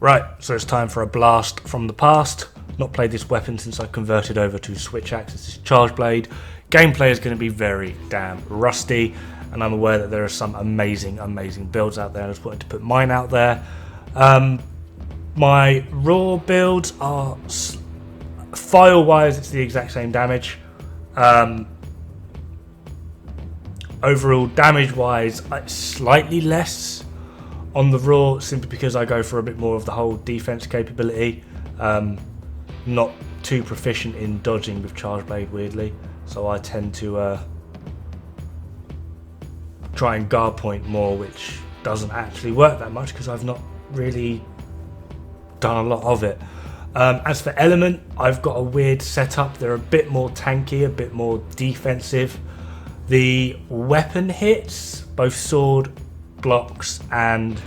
Right, so it's time for a blast from the past. Not played this weapon since I converted over to Switch Axe. This is Charge Blade. Gameplay is going to be very damn rusty, and I'm aware that there are some amazing builds out there. I just wanted to put mine out there. My raw builds are, file-wise, it's the exact same damage. Overall, damage-wise, it's slightly less on the raw, simply because I go for a bit more of the whole defense capability. Not too proficient in dodging with Charge Blade, weirdly, so I tend to try and guard point more, which doesn't actually work that much because I've not really done a lot of it. As for element, I've got a weird setup. They're a bit more tanky, a bit more defensive. The weapon hits, both sword, blocks and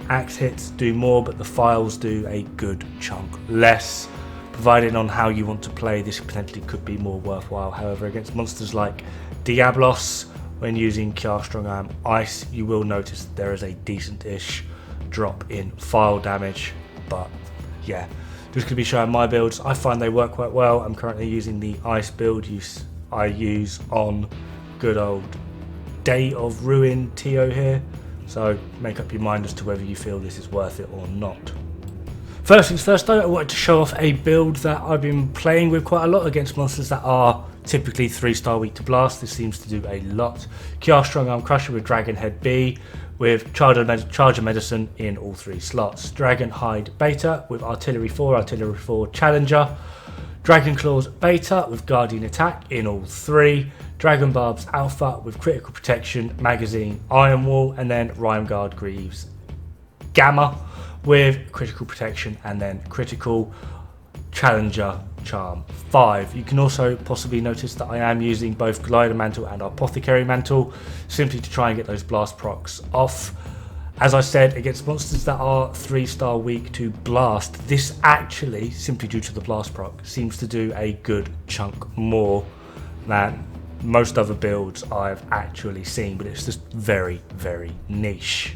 axe hits, do more, but the files do a good chunk less. Providing on how you want to play, this potentially could be more worthwhile. However, against monsters like Diablos, when using Kiar Strong Arm Ice, you will notice that there is a decent-ish drop in file damage. But yeah, just going to be showing my builds. I find they work quite well. I'm currently using the Ice build I use on good old Day of Ruin TO here. So make up your mind as to whether you feel this is worth it or not. First things first though, I wanted to show off a build that I've been playing with quite a lot against monsters that are typically 3-star weak to blast. This seems to do a lot. Kiar Strong Arm Crusher with Dragon Head B with Charger Medicine in all 3 slots. Dragon Hide Beta with Artillery 4 Challenger. Dragon Claws Beta with Guardian Attack in all 3. Dragon Barbs Alpha with Critical Protection, Magazine, Iron Wall, and then Rhyme Guard Greaves Gamma with Critical Protection and then Critical Challenger Charm 5. You can also possibly notice that I am using both Glider Mantle and Apothecary Mantle, simply to try and get those blast procs off. As I said, against monsters that are 3-star weak to blast, this actually, simply due to the blast proc, seems to do a good chunk more than most other builds I've actually seen, but it's just very niche.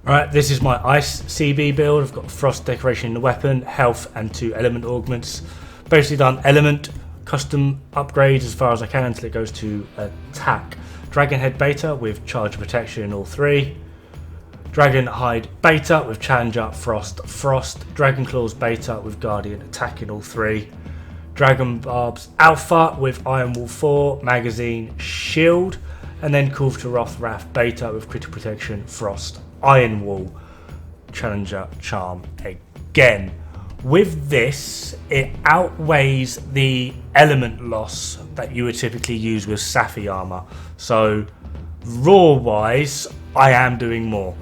Alright, this is my Ice CB build. I've got Frost decoration in the weapon, health and 2 element augments. Basically done element custom upgrades as far as I can until it goes to attack. Dragon Head Beta with Charge Protection in all 3. Dragon Hide Beta with Challenger Frost. Dragon Claws Beta with Guardian Attack in all 3. Dragon Barbs Alpha with Iron Wall 4, Magazine, Shield, and then Kulve Wrath Beta with Critical Protection, Frost, Iron Wall, Challenger Charm again. With this, it outweighs the element loss that you would typically use with Saphi armor. So, raw wise, I am doing more,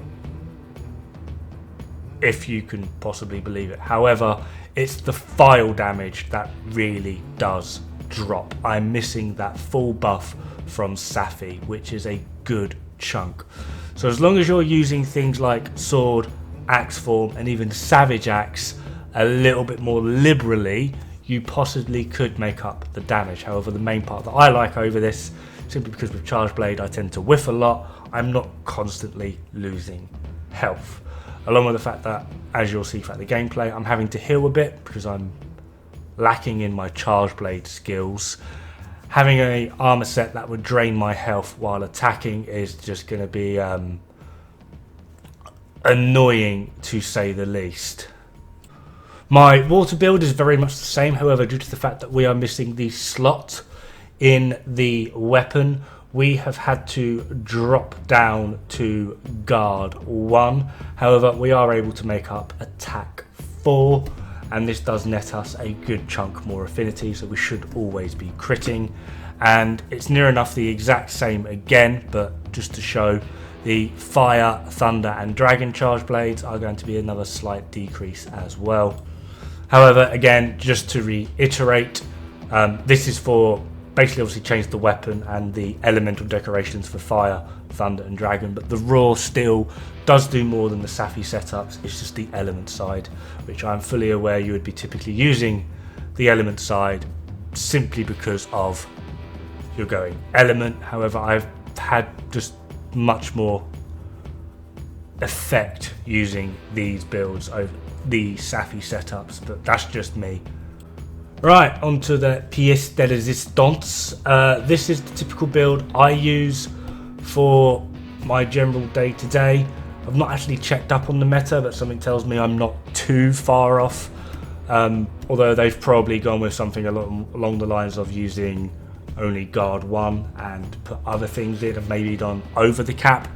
if you can possibly believe it. However, it's the file damage that really does drop. I'm missing that full buff from Saphi, which is a good chunk. So as long as you're using things like sword, axe form, and even savage axe a little bit more liberally, you possibly could make up the damage. However, the main part that I like over this, simply because with Charge Blade I tend to whiff a lot, I'm not constantly losing health. Along with the fact that, as you'll see throughout the gameplay, I'm having to heal a bit because I'm lacking in my Charge Blade skills. Having an armor set that would drain my health while attacking is just going to be annoying, to say the least. My water build is very much the same. However, due to the fact that we are missing the slot in the weapon, we have had to drop down to guard 1. However, we are able to make up attack 4, and this does net us a good chunk more affinity, so we should always be critting. And it's near enough the exact same again, but just to show, the fire, thunder and dragon charge blades are going to be another slight decrease as well. However, again, just to reiterate, this is for basically obviously change the weapon and the elemental decorations for fire, thunder and dragon, but the raw still does do more than the Saphi setups. It's just the element side, which I'm fully aware you would be typically using the element side simply because of you're going element. However, I've had just much more effect using these builds over the Safi setups, but that's just me. Right, onto the pièce de résistance. This is the typical build I use for my general day-to-day. I've not actually checked up on the meta, but something tells me I'm not too far off. Although they've probably gone with something along the lines of using only guard 1 and put other things in, and maybe done over the cap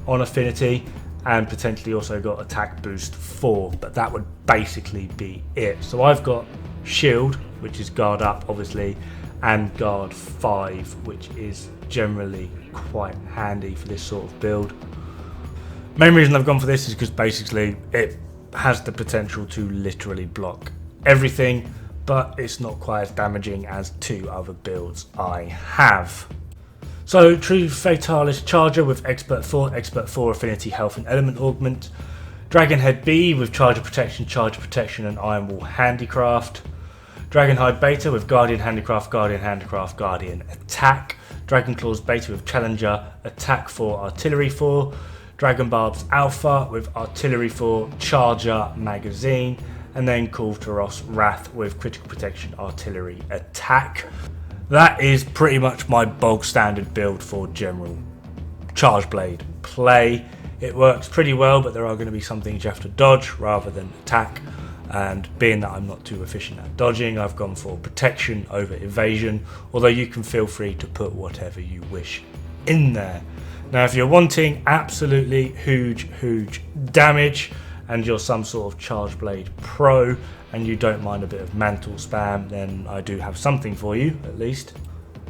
on affinity, and potentially also got attack boost 4, but that would basically be it. So I've got shield, which is guard up obviously, and guard 5, which is generally quite handy for this sort of build. Main reason I've gone for this is because basically it has the potential to literally block everything, but it's not quite as damaging as 2 other builds I have. So True Fatalist Charger with Expert 4 Affinity Health and Element Augment. Dragonhead B with Charger Protection and Iron Wall Handicraft. Dragonhide Beta with Guardian Handicraft, Guardian Attack. Dragonclaws Beta with Challenger Attack 4, Artillery 4. Dragon Barbs Alpha with Artillery 4, Charger, Magazine. And then Kultaros Wrath with Critical Protection, Artillery Attack. That is pretty much my bog standard build for general Charge Blade play. It works pretty well, but there are going to be some things you have to dodge rather than attack. And being that I'm not too efficient at dodging, I've gone for protection over evasion, although you can feel free to put whatever you wish in there. Now, if you're wanting absolutely huge damage, and you're some sort of Charge Blade pro, and you don't mind a bit of mantle spam, then I do have something for you, at least.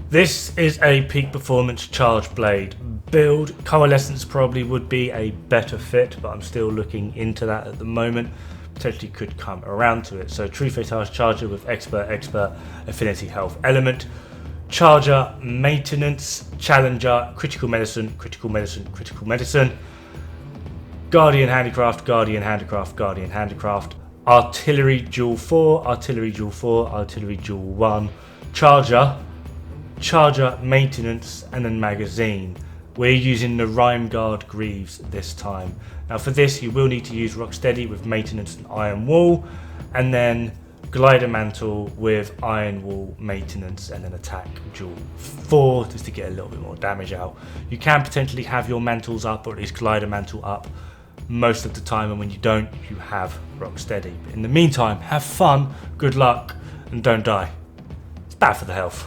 This is a peak performance Charge Blade build. Coalescence probably would be a better fit, but I'm still looking into that at the moment. Potentially could come around to it. So True Fatalist Charger with Expert, Affinity Health Element. Charger, Maintenance, Challenger, Critical Medicine. Guardian Handicraft, Artillery Duel 4, Artillery Duel 1, Charger, Maintenance, and then Magazine. We're using the Rhyme Guard Greaves this time. Now for this you will need to use Rocksteady with Maintenance and Iron Wall, and then Glider Mantle with Iron Wall, Maintenance, and then Attack Duel 4, just to get a little bit more damage out. You can potentially have your mantles up, or at least Glider Mantle up, most of the time, and when you don't, you have Rocksteady. But in the meantime, have fun, good luck, and don't die. It's bad for the health.